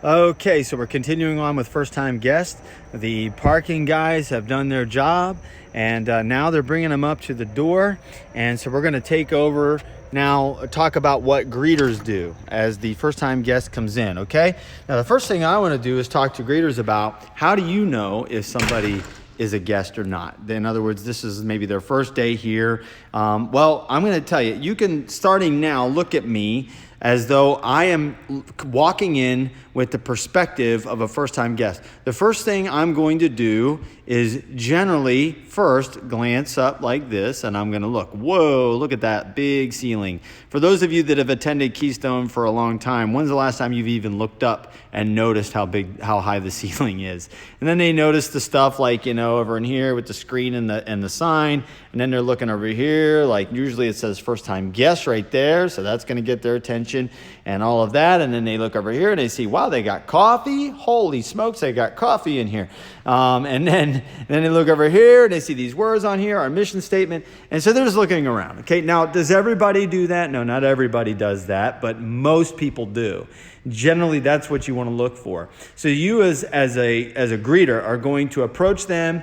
Okay, so we're continuing on with first-time guests. The parking guys have done their job, and now they're bringing them up to the door. And so we're going to take over now, talk about what greeters do as the first-time guest comes in, okay? Now, the first thing I want to do is talk to greeters about how do you know if somebody is a guest or not. In other words, this is maybe their first day here. Well, I'm going to tell you, you can, starting now, look at me as though I am walking in with the perspective of a first-time guest. The first thing I'm going to do is generally first glance up like this, and I'm going to look. Whoa, look at that big ceiling. For those of you that have attended Keystone for a long time, when's the last time you've even looked up and noticed how high the ceiling is? And then they notice the stuff like, over in here with the screen and the sign, and then they're looking over here, like usually it says first-time guest right there, so that's going to get their attention and all of that. And then they look over here and they see, wow, they got coffee. Holy smokes, they got coffee in here. And then they look over here and they see these words on here, our mission statement. And so they're just looking around. Okay, now does everybody do that? No, not everybody does that, but most people do. Generally, that's what you want to look for. So you as a greeter are going to approach them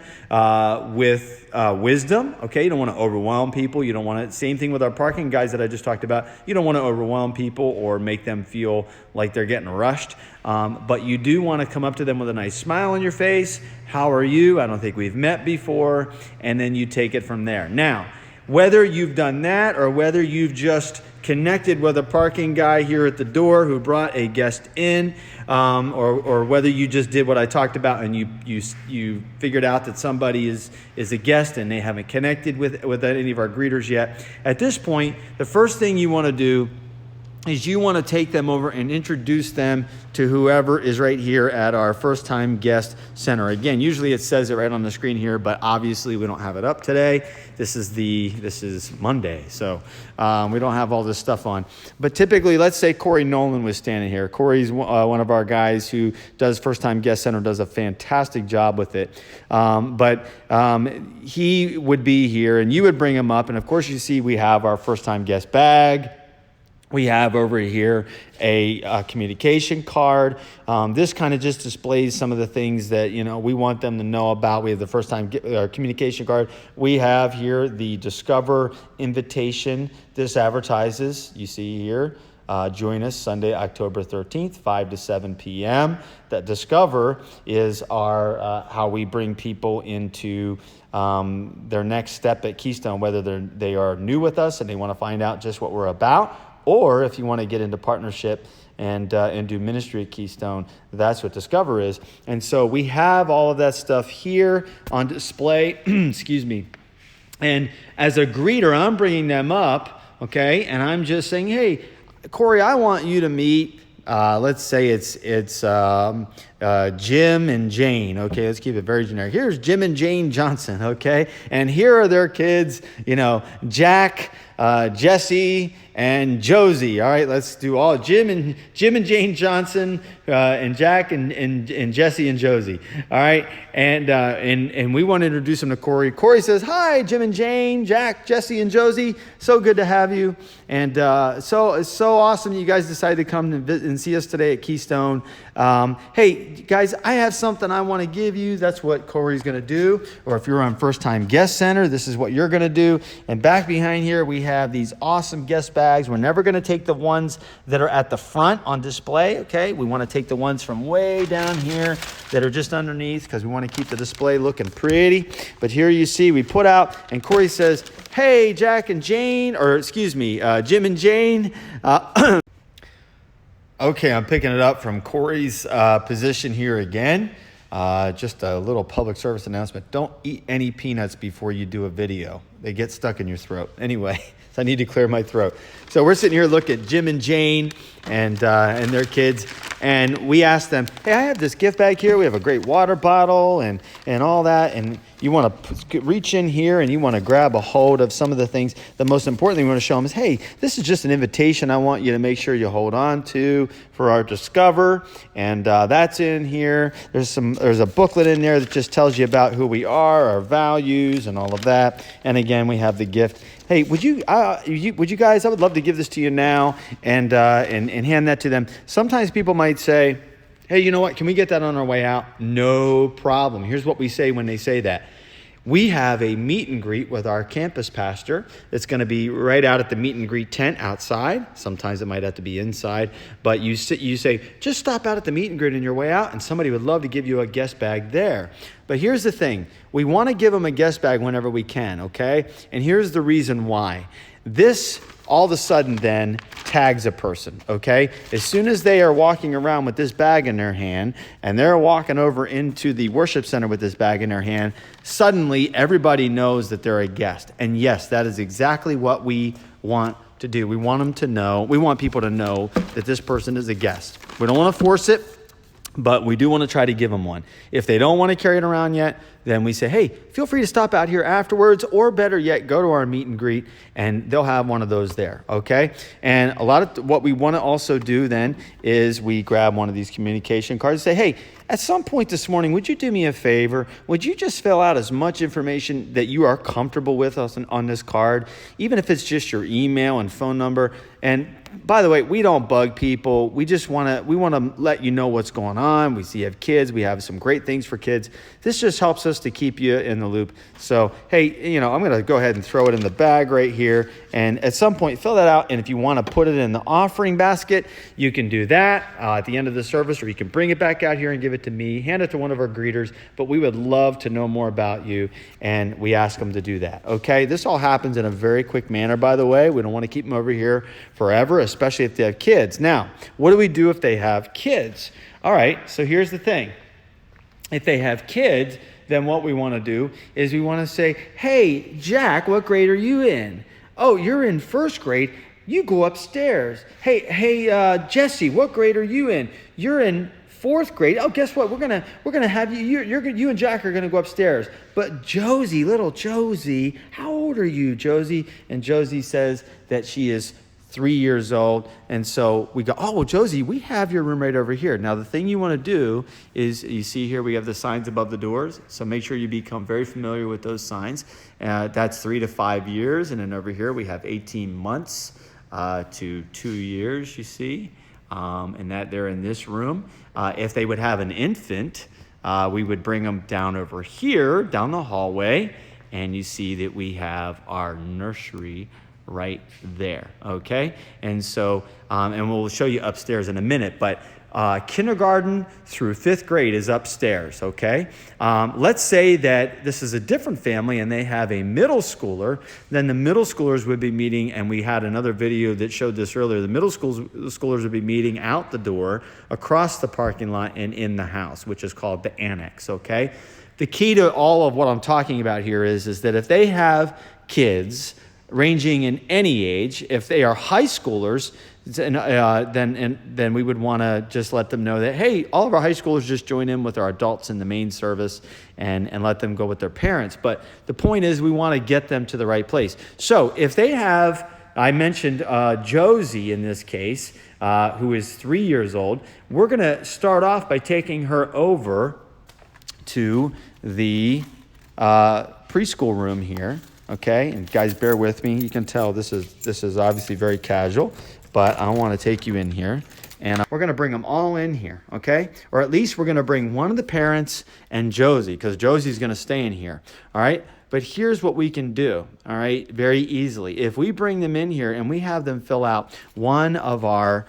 with wisdom. Okay, you don't want to overwhelm people. You don't want to, same thing with our parking guys that I just talked about. You don't want to overwhelm people or make them feel like they're getting rushed. But you do want to come up to them with a nice smile on your face. How are you? I don't think we've met before. And then you take it from there. Now, whether you've done that or whether you've just connected with a parking guy here at the door who brought a guest in, or whether you just did what I talked about and you figured out that somebody is a guest and they haven't connected with any of our greeters yet. At this point, the first thing you want to do is you want to take them over and introduce them to whoever is right here at our first time guest center. Again, usually it says it right on the screen here, but obviously we don't have it up today. This is Monday, so we don't have all this stuff on. But typically, let's say Corey Nolan was standing here. Corey's one of our guys who does first time guest center, does a fantastic job with it. But he would be here and you would bring him up. And of course you see we have our first time guest bag. We have over here a communication card. This kind of just displays some of the things that we want them to know about. We have the first time communication card. We have here the Discover invitation. This advertises, you see here, join us Sunday, October 13th, 5 to 7 p.m. That Discover is our how we bring people into their next step at Keystone, whether they are new with us and they want to find out just what we're about, or if you want to get into partnership and do ministry at Keystone, that's what Discover is. And so we have all of that stuff here on display. Excuse me. And as a greeter, I'm bringing them up, okay? And I'm just saying, hey, Corey, I want you to meet, let's say it's Jim and Jane. Okay, let's keep it very generic. Here's Jim and Jane Johnson, okay? And here are their kids, Jack, Jesse, and Josie. All right, let's do all Jim and Jane Johnson, and Jack and Jesse and Josie. All right, and we want to introduce them to Corey. Corey says, "Hi, Jim and Jane, Jack, Jesse, and Josie. So good to have you, and so it's so awesome you guys decided to come and see us today at Keystone. Hey, guys, I have something I want to give you." That's what Corey's going to do. Or if you're on First Time Guest Center, this is what you're going to do. And back behind here, we have these awesome guest bags. We're never going to take the ones that are at the front on display, okay? We want to take the ones from way down here that are just underneath because we want to keep the display looking pretty. But here you see we put out, and Corey says, "Hey, Jack and Jane," or excuse me, Jim and Jane. Okay, I'm picking it up from Corey's position here again. Just a little public service announcement. Don't eat any peanuts before you do a video. They get stuck in your throat. Anyway, so I need to clear my throat. So we're sitting here looking at Jim and Jane and their kids. And we asked them, hey, I have this gift bag here. We have a great water bottle and all that. And you want to reach in here and you want to grab a hold of some of the things. The most important thing we want to show them is, hey, this is just an invitation I want you to make sure you hold on to for our Discover. And that's in here. There's a booklet in there that just tells you about who we are, our values, and all of that. And again, we have the gift. Hey, would you guys, I would love to give this to you now and hand that to them. Sometimes people might say, Hey, you know what? Can we get that on our way out? No problem. Here's what we say when they say that. We have a meet and greet with our campus pastor. It's going to be right out at the meet and greet tent outside. Sometimes it might have to be inside, but you say, just stop out at the meet and greet on your way out, and somebody would love to give you a guest bag there. But here's the thing. We want to give them a guest bag whenever we can, okay? And here's the reason why. This all of a sudden then tags a person, okay? As soon as they are walking around with this bag in their hand and they're walking over into the worship center with this bag in their hand, suddenly everybody knows that they're a guest. And yes, that is exactly what we want to do. We want them to know, we want people to know that this person is a guest. We don't want to force it, but we do want to try to give them one. If they don't want to carry it around yet, then we say, hey, feel free to stop out here afterwards, or better yet, go to our meet and greet, and they'll have one of those there, okay? And a lot of what we want to also do then is we grab one of these communication cards and say, hey, at some point this morning, would you do me a favor? Would you just fill out as much information that you are comfortable with us on this card, even if it's just your email and phone number? And by the way, we don't bug people. We want to let you know what's going on. We see you have kids. We have some great things for kids. This just helps us to keep you in the loop. So, hey, I'm going to go ahead and throw it in the bag right here. And at some point, fill that out. And if you want to put it in the offering basket, you can do that at the end of the service, or you can bring it back out here and give it to me, hand it to one of our greeters. But we would love to know more about you, and we ask them to do that. Okay, this all happens in a very quick manner, by the way. We don't want to keep them over here forever, especially if they have kids. Now, what do we do if they have kids? All right, so here's the thing. If they have kids, then what we want to do is we want to say, hey, Jack, what grade are you in? Oh, you're in first grade. You go upstairs. Hey, Jesse, what grade are you in? You're in fourth grade. Oh, guess what? We're gonna have you. You and Jack are gonna go upstairs. But Josie, little Josie, how old are you, Josie? And Josie says that she is 3 years old. And so we go, oh, well, Josie, we have your room right over here. Now, the thing you want to do is, you see here we have the signs above the doors. So make sure you become very familiar with those signs. That's 3 to 5 years. And then over here we have 18 months to 2 years, you see. And that they're in this room. If they would have an infant, we would bring them down over here, down the hallway. And you see that we have our nursery right there, okay? And so, and we'll show you upstairs in a minute, but kindergarten through 5th grade is upstairs, okay? Let's say that this is a different family and they have a middle schooler, then the middle schoolers would be meeting, and we had another video that showed this earlier, the middle schoolers would be meeting out the door, across the parking lot, and in the house, which is called the annex, okay? The key to all of what I'm talking about here is that if they have kids ranging in any age, if they are high schoolers, then we would want to just let them know that, hey, all of our high schoolers just join in with our adults in the main service, and let them go with their parents. But the point is, we want to get them to the right place. So if they have, I mentioned Josie in this case, who is 3 years old, we're going to start off by taking her over to the preschool room here. Okay, and guys, bear with me. You can tell this is obviously very casual, but I want to take you in here, and we're going to bring them all in here, okay? Or at least we're going to bring one of the parents and Josie, because Josie's going to stay in here, all right? But here's what we can do, all right, very easily. If we bring them in here and we have them fill out one of our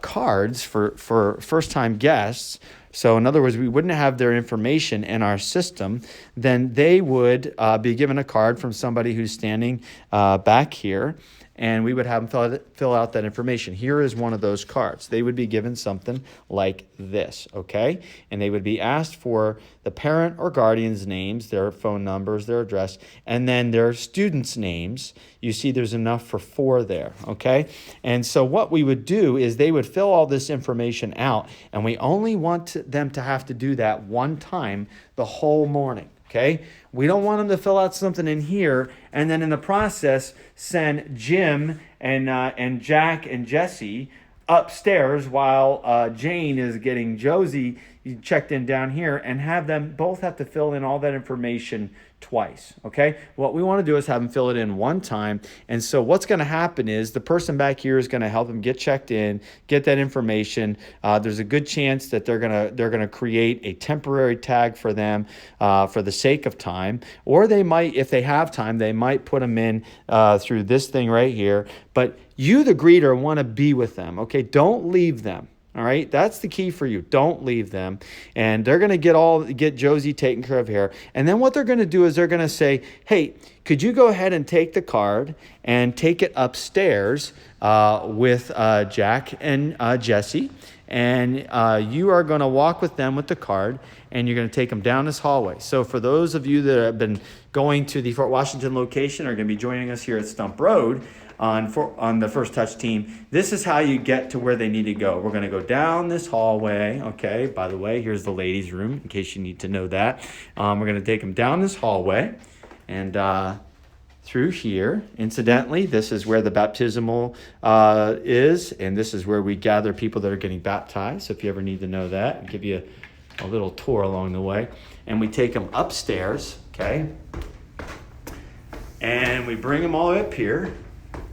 cards for first-time guests, so in other words, we wouldn't have their information in our system, then they would be given a card from somebody who's standing back here, and we would have them fill out that information. Here is one of those cards. They would be given something like this, okay? And they would be asked for the parent or guardian's names, their phone numbers, their address, and then their students' names. You see there's enough for 4 there, okay? And so what we would do is they would fill all this information out, and we only want them to have to do that one time the whole morning. Okay, we don't want them to fill out something in here and then in the process send Jim and Jack and Jesse upstairs while Jane is getting Josie checked in down here, and have them both have to fill in all that information twice. Okay, what we want to do is have them fill it in one time. And so what's going to happen is the person back here is going to help them get checked in, get that information. There's a good chance that they're gonna create a temporary tag for them for the sake of time, or they might, if they have time, they might put them in through this thing right here. But you, the greeter, want to be with them. Okay, don't leave them. All right, that's the key for you. Don't leave them. And they're going to get Josie taken care of here. And then what they're going to do is they're going to say, hey, could you go ahead and take the card and take it upstairs with Jack and Jesse. And you are going to walk with them with the card, and you're going to take them down this hallway. So for those of you that have been going to the Fort Washington location, are going to be joining us here at Stump Road, on the First Touch team, this is how you get to where they need to go. We're going to go down this hallway. Okay, by the way, here's the ladies' room, in case you need to know that. We're going to take them down this hallway and through here. Incidentally, this is where the baptismal is, and this is where we gather people that are getting baptized. So if you ever need to know that, I'll give you a little tour along the way. And we take them upstairs, okay? And we bring them all up here.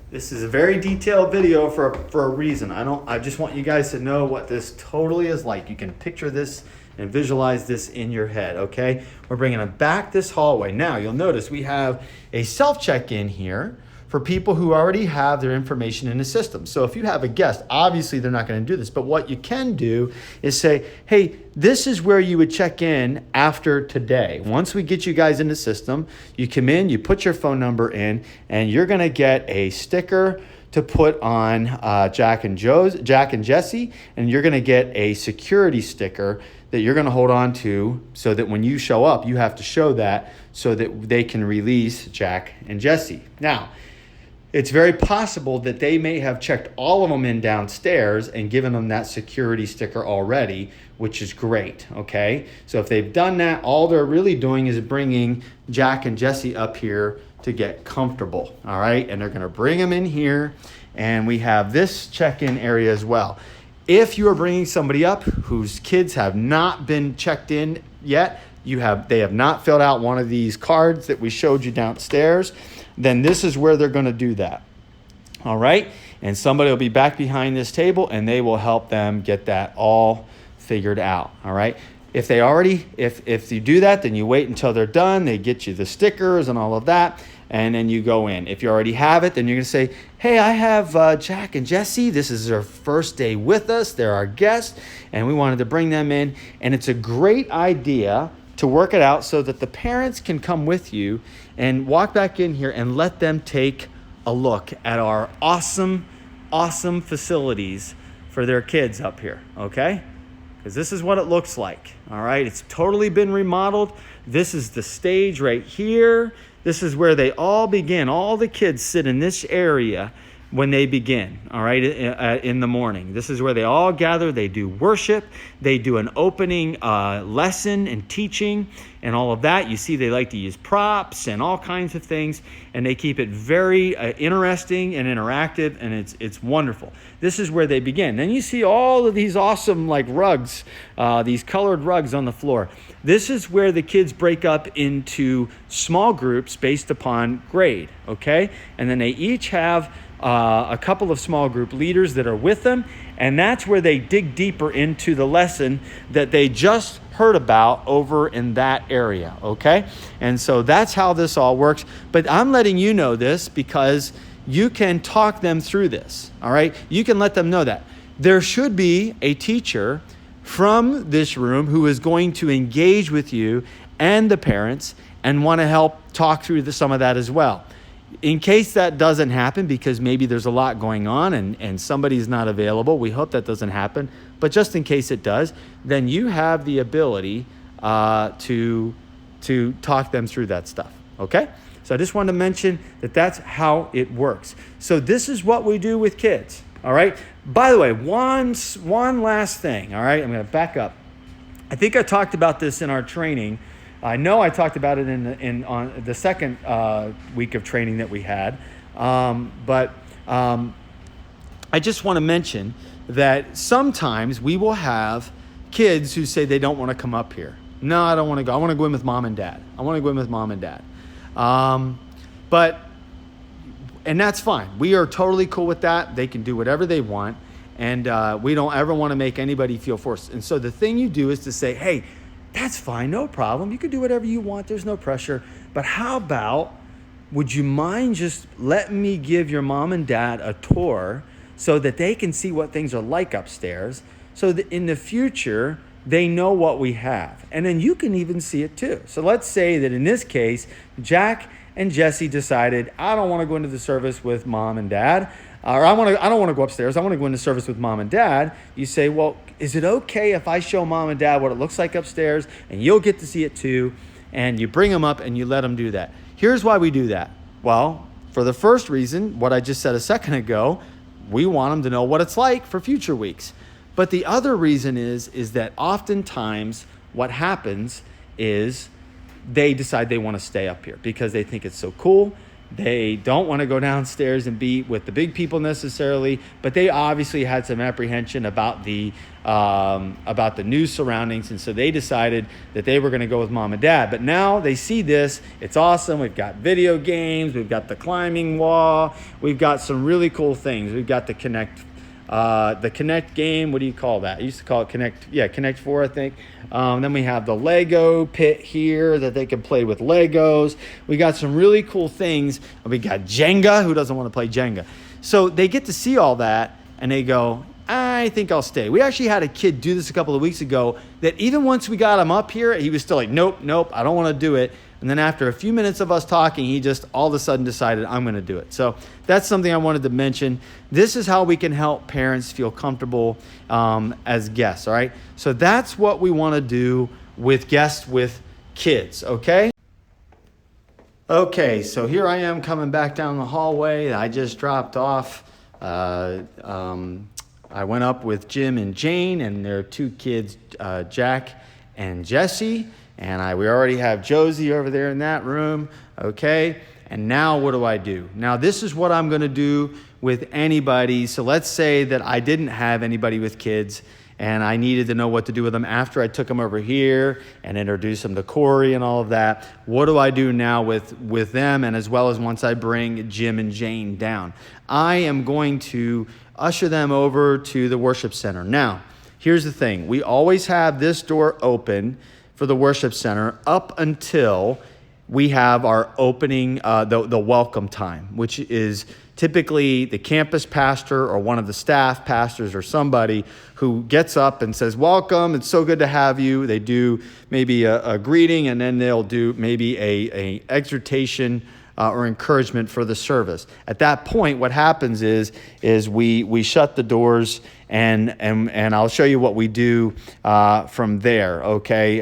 This is a very detailed video for a reason. I just want you guys to know what this totally is like. You can picture this and visualize this in your head, okay? We're bringing them back this hallway. Now, you'll notice we have a self-check-in here for people who already have their information in the system. So if you have a guest, obviously they're not going to do this, but what you can do is say, hey, this is where you would check in after today. Once we get you guys in the system, you come in, you put your phone number in, and you're going to get a sticker to put on Jack and Jesse, and you're going to get a security sticker that you're going to hold on to, so that when you show up, you have to show that so that they can release Jack and Jesse. Now, it's very possible that they may have checked all of them in downstairs and given them that security sticker already, which is great, okay? So if they've done that, all they're really doing is bringing Jack and Jesse up here to get comfortable, all right? And they're going to bring them in here, and we have this check-in area as well. If you are bringing somebody up whose kids have not been checked in yet, they have not filled out one of these cards that we showed you downstairs, then this is where they're going to do that. All right? And somebody will be back behind this table, and they will help them get that all figured out. All right? If you do that, then you wait until they're done. They get you the stickers and all of that, and then you go in. If you already have it, then you're going to say, hey, I have Jack and Jesse. This is their first day with us. They're our guests, and we wanted to bring them in. And it's a great idea to work it out so that the parents can come with you and walk back in here and let them take a look at our awesome facilities for their kids up here, okay? Because this is what it looks like, all right? It's totally been remodeled. This is the stage right here. This is where they all begin. All the kids sit in this area when they begin, all right, in the morning. This is where they all gather. They do worship. They do an opening lesson and teaching and all of that. You see, they like to use props and all kinds of things, and they keep it very interesting and interactive, and it's wonderful. This is where they begin. Then you see all of these awesome like rugs, these colored rugs on the floor. This is where the kids break up into small groups based upon grade, okay? And then they each have a couple of small group leaders that are with them, and that's where they dig deeper into the lesson that they just heard about over in that area, okay? And so that's how this all works. But I'm letting you know this because you can talk them through this, all right? You can let them know that. There should be a teacher from this room who is going to engage with you and the parents and want to help talk through some of that as well. In case that doesn't happen, because maybe there's a lot going on and somebody's not available, we hope that doesn't happen, but just in case it does, then you have the ability to talk them through that stuff, okay? So I just wanted to mention that that's how it works. So this is what we do with kids, all right? By the way, one last thing, all right? I'm going to back up. I think I talked about this in our training. I know I talked about it on the second week of training that we had, but I just want to mention that sometimes we will have kids who say they don't want to come up here. No, I don't want to go. I want to go in with mom and dad. And that's fine. We are totally cool with that. They can do whatever they want. And we don't ever want to make anybody feel forced. And so the thing you do is to say, hey, that's fine, no problem. You can do whatever you want. There's no pressure. But how about, would you mind just letting me give your mom and dad a tour so that they can see what things are like upstairs, so that in the future, they know what we have. And then you can even see it too. So let's say that in this case, Jack and Jesse decided, I don't want to go into the service with mom and dad, or I don't want to go upstairs. I want to go into service with mom and dad. You say, well, is it okay if I show mom and dad what it looks like upstairs, and you'll get to see it too? And you bring them up and you let them do that. Here's why we do that. Well, for the first reason, what I just said a second ago, we want them to know what it's like for future weeks. But the other reason is that oftentimes what happens is they decide they want to stay up here because they think it's so cool. They don't want to go downstairs and be with the big people necessarily, but they obviously had some apprehension about the new surroundings, and so they decided that they were going to go with mom and dad. But now they see this; it's awesome. We've got video games, we've got the climbing wall, we've got some really cool things. We've got the Connect game. What do you call that? I used to call it Connect 4, I think. Then we have the Lego pit here that they can play with Legos. We got some really cool things. We got Jenga. Who doesn't want to play Jenga? So they get to see all that and they go, I think I'll stay. We actually had a kid do this a couple of weeks ago that even once we got him up here, he was still like, nope, I don't want to do it. And then after a few minutes of us talking, he just all of a sudden decided, I'm going to do it. So that's something I wanted to mention. This is how we can help parents feel comfortable as guests, all right? So that's what we want to do with guests with kids, okay? Okay, so here I am coming back down the hallway. I just dropped off. I went up with Jim and Jane and their two kids, Jack and Jesse. And we already have Josie over there in that room, okay? And now what do? Now this is what I'm going to do with anybody. So let's say that I didn't have anybody with kids and I needed to know what to do with them after I took them over here and introduced them to Corey and all of that. What do I do now with them, and as well as once I bring Jim and Jane down? I am going to usher them over to the worship center. Now, here's the thing. We always have this door open for the worship center up until we have our opening, the welcome time, which is typically the campus pastor or one of the staff pastors or somebody who gets up and says, welcome, it's so good to have you. They do maybe a greeting, and then they'll do maybe a exhortation or encouragement for the service. At that point, what happens is we shut the doors, and I'll show you what we do from there. Okay,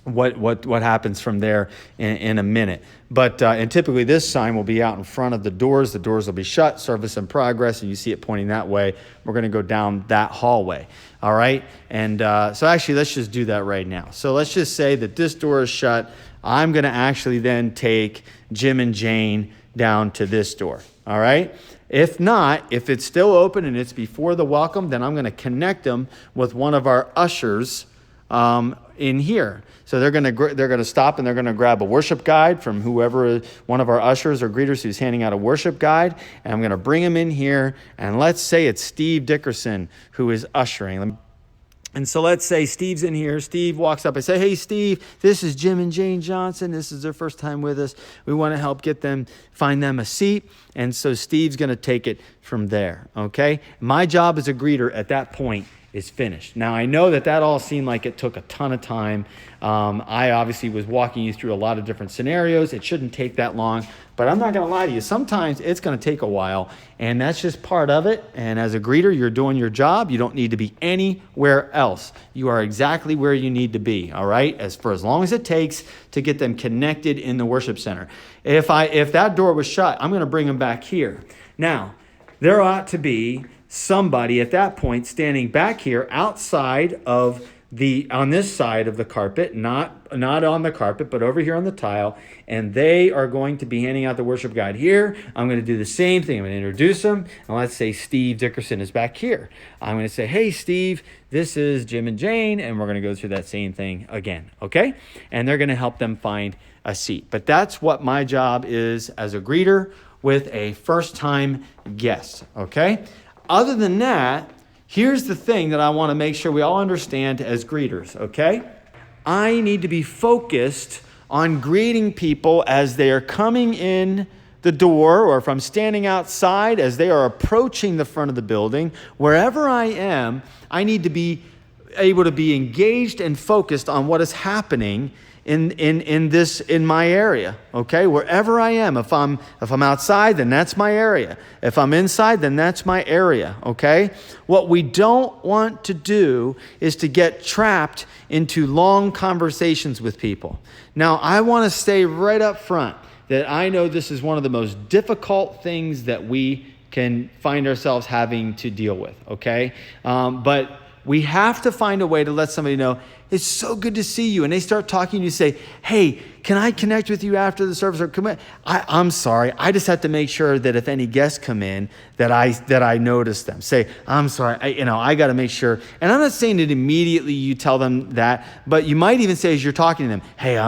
what happens from there in a minute. But and typically this sign will be out in front of the doors. The doors will be shut, service in progress, and you see it pointing that way. We're going to go down that hallway. All right, and so actually let's just do that right now. So let's just say that this door is shut. I'm going to actually then take Jim and Jane down to this door, all right? If not, if it's still open and it's before the welcome, then I'm going to connect them with one of our ushers in here. So they're going to stop and they're going to grab a worship guide from whoever, one of our ushers or greeters who's handing out a worship guide, and I'm going to bring them in here, and let's say it's Steve Dickerson who is ushering. And so let's say Steve's in here. Steve walks up. I say, hey, Steve, this is Jim and Jane Johnson. This is their first time with us. We want to help find them a seat. And so Steve's going to take it from there, okay? My job as a greeter at that point is finished. Now, I know that all seemed like it took a ton of time. I obviously was walking you through a lot of different scenarios. It shouldn't take that long, but I'm not going to lie to you. Sometimes it's going to take a while, and that's just part of it. And as a greeter, you're doing your job. You don't need to be anywhere else. You are exactly where you need to be, all right? As long as it takes to get them connected in the worship center. If that door was shut, I'm going to bring them back here. Now, there ought to be somebody at that point standing back here outside of on this side of the carpet, not on the carpet, but over here on the tile, and they are going to be handing out the worship guide here. I'm going to do the same thing. I'm going to introduce them, and let's say Steve Dickerson is back here. I'm going to say, hey, Steve, this is Jim and Jane, and we're going to go through that same thing again, okay? And they're going to help them find a seat. But that's what my job is as a greeter with a first-time guest, okay? Other than that, here's the thing that I want to make sure we all understand as greeters, okay? I need to be focused on greeting people as they are coming in the door, or if I'm standing outside as they are approaching the front of the building. Wherever I am, I need to be able to be engaged and focused on what is happening in my area, okay? Wherever I am, if I'm outside, then that's my area. If I'm inside, then that's my area, okay? What we don't want to do is to get trapped into long conversations with people. Now, I want to stay right up front that I know this is one of the most difficult things that we can find ourselves having to deal with, okay? But we have to find a way to let somebody know, it's so good to see you. And they start talking, you say, hey, can I connect with you after the service? Or come in? I'm sorry. I just have to make sure that if any guests come in, that I notice them. Say, I'm sorry. I got to make sure. And I'm not saying that immediately you tell them that, but you might even say as you're talking to them, hey,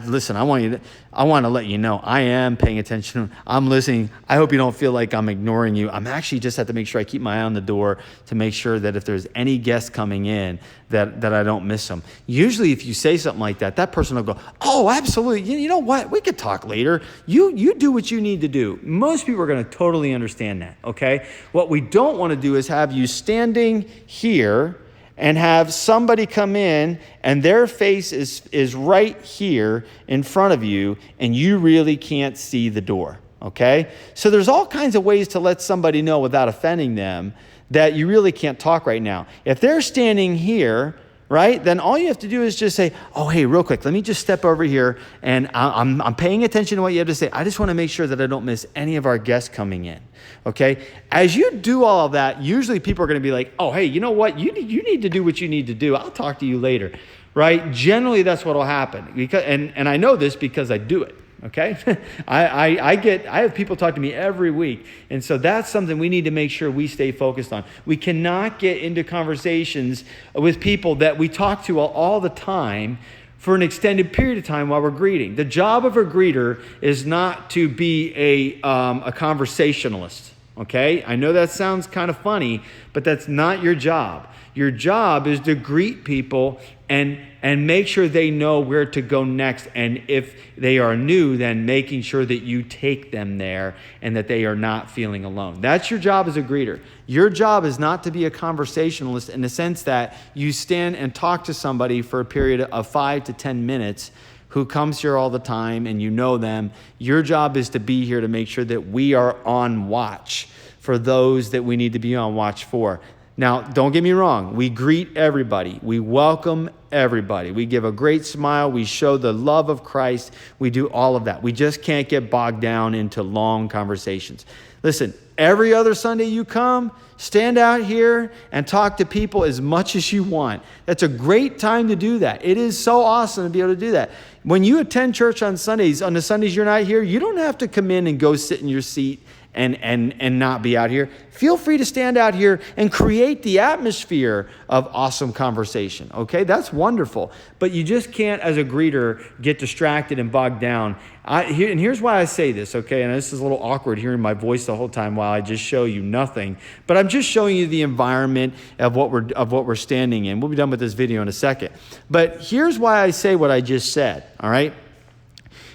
listen, I want to let you know I am paying attention. I'm listening. I hope you don't feel like I'm ignoring you. I'm actually just have to make sure I keep my eye on the door to make sure that if there's any guests coming in, that I don't miss them. Usually if you say something like that, that person will go, oh, absolutely. You know what? We could talk later. You do what you need to do. Most people are going to totally understand that, okay? What we don't want to do is have you standing here and have somebody come in and their face is right here in front of you and you really can't see the door, okay? So there's all kinds of ways to let somebody know without offending them that you really can't talk right now. If they're standing here, right, then all you have to do is just say, oh, hey, real quick, let me just step over here, and I'm paying attention to what you have to say. I just want to make sure that I don't miss any of our guests coming in, okay? As you do all of that, usually people are going to be like, oh, hey, you know what? You need to do what you need to do. I'll talk to you later, right? Generally, that's what will happen. And I know this because I do it. Okay, I have people talk to me every week, and so that's something we need to make sure we stay focused on. We cannot get into conversations with people that we talk to all the time for an extended period of time while we're greeting. The job of a greeter is not to be a conversationalist. Okay, I know that sounds kind of funny, but that's not your job. Your job is to greet people and make sure they know where to go next. And if they are new, then making sure that you take them there and that they are not feeling alone. That's your job as a greeter. Your job is not to be a conversationalist in the sense that you stand and talk to somebody for a period of 5 to 10 minutes who comes here all the time and you know them. Your job is to be here to make sure that we are on watch for those that we need to be on watch for. Now, don't get me wrong. We greet everybody. We welcome everybody. We give a great smile. We show the love of Christ. We do all of that. We just can't get bogged down into long conversations. Listen, every other Sunday you come, stand out here and talk to people as much as you want. That's a great time to do that. It is so awesome to be able to do that. When you attend church on the Sundays you're not here, you don't have to come in and go sit in your seat and not be out here. Feel free to stand out here and create the atmosphere of awesome conversation, okay? That's wonderful. But you just can't, as a greeter, get distracted and bogged down. And here's why I say this, okay? And this is a little awkward hearing my voice the whole time while I just show you nothing. But I'm just showing you the environment of what we're standing in. We'll be done with this video in a second. But here's why I say what I just said, all right?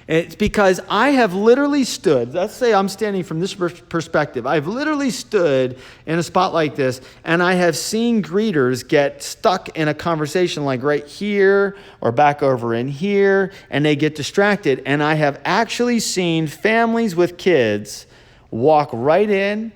It's because I have literally stood, let's say I'm standing from this perspective. I've literally stood in a spot like this, and I have seen greeters get stuck in a conversation like right here or back over in here, and they get distracted. And I have actually seen families with kids walk right in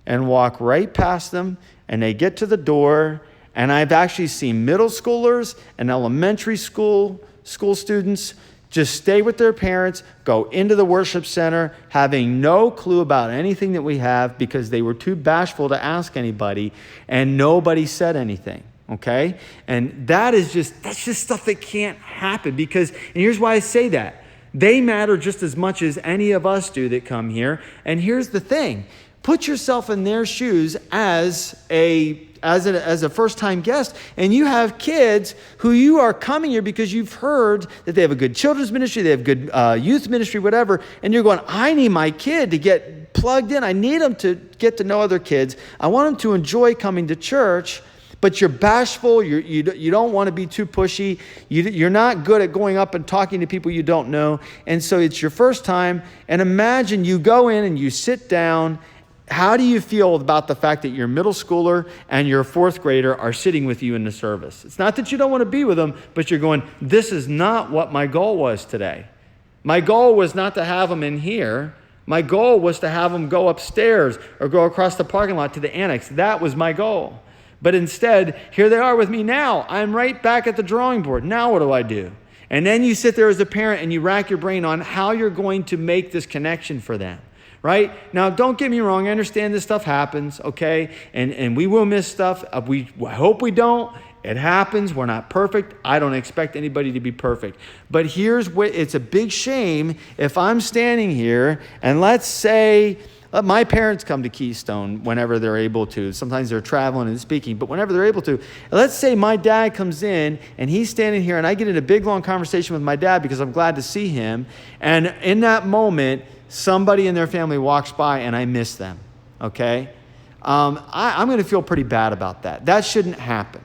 and walk right past them, and they get to the door, and I've actually seen middle schoolers and elementary school students just stay with their parents, go into the worship center, having no clue about anything that we have because they were too bashful to ask anybody, and nobody said anything, okay? And that's just stuff that can't happen because, and here's why I say that. They matter just as much as any of us do that come here. And here's the thing. Put yourself in their shoes as a first-time guest, and you have kids who you are coming here because you've heard that they have a good children's ministry, they have good youth ministry, whatever, and you're going, I need my kid to get plugged in. I need them to get to know other kids. I want them to enjoy coming to church, but you're bashful. You don't want to be too pushy. You're not good at going up and talking to people you don't know, and so it's your first time, and imagine you go in and you sit down. How do you feel about the fact that your middle schooler and your fourth grader are sitting with you in the service? It's not that you don't want to be with them, but you're going, this is not what my goal was today. My goal was not to have them in here. My goal was to have them go upstairs or go across the parking lot to the annex. That was my goal. But instead, here they are with me now. I'm right back at the drawing board. Now what do I do? And then you sit there as a parent and you rack your brain on how you're going to make this connection for them. Right? Now, don't get me wrong. I understand this stuff happens, okay? And we will miss stuff. I hope we don't. It happens. We're not perfect. I don't expect anybody to be perfect. But here's what, it's a big shame if I'm standing here and let's say my parents come to Keystone whenever they're able to. Sometimes they're traveling and speaking, but whenever they're able to. Let's say my dad comes in and he's standing here and I get in a big, long conversation with my dad because I'm glad to see him. And in that moment, somebody in their family walks by and I miss them, okay? I'm going to feel pretty bad about that. That shouldn't happen.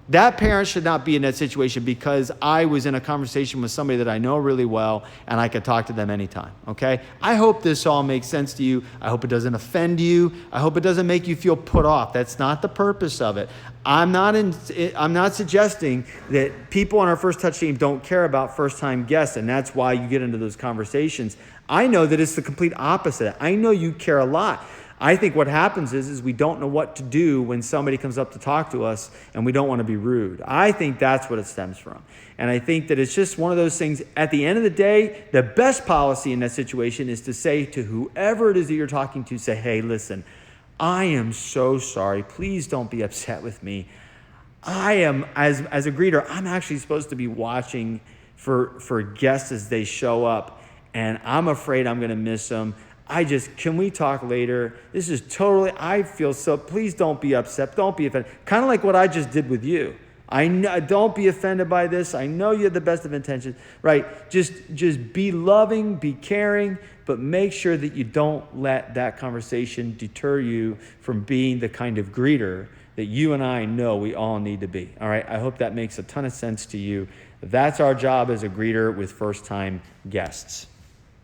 That parent should not be in that situation because I was in a conversation with somebody that I know really well and I could talk to them anytime, okay? I hope this all makes sense to you. I hope it doesn't offend you. I hope it doesn't make you feel put off. That's not the purpose of it. I'm not suggesting that people on our First Touch team don't care about first-time guests and that's why you get into those conversations. I know that it's the complete opposite. I know you care a lot. I think what happens is we don't know what to do when somebody comes up to talk to us and we don't want to be rude. I think that's what it stems from. And I think that it's just one of those things. At the end of the day, the best policy in that situation is to say to whoever it is that you're talking to, say, hey, listen, I am so sorry. Please don't be upset with me. I am, as a greeter, I'm actually supposed to be watching for guests as they show up, and I'm afraid I'm going to miss them. Can we talk later? This is totally, I feel so, please don't be upset. Don't be offended. Kind of like what I just did with you. I know, don't be offended by this. I know you have the best of intentions, right? Just be loving, be caring, but make sure that you don't let that conversation deter you from being the kind of greeter that you and I know we all need to be. All right, I hope that makes a ton of sense to you. That's our job as a greeter with first-time guests.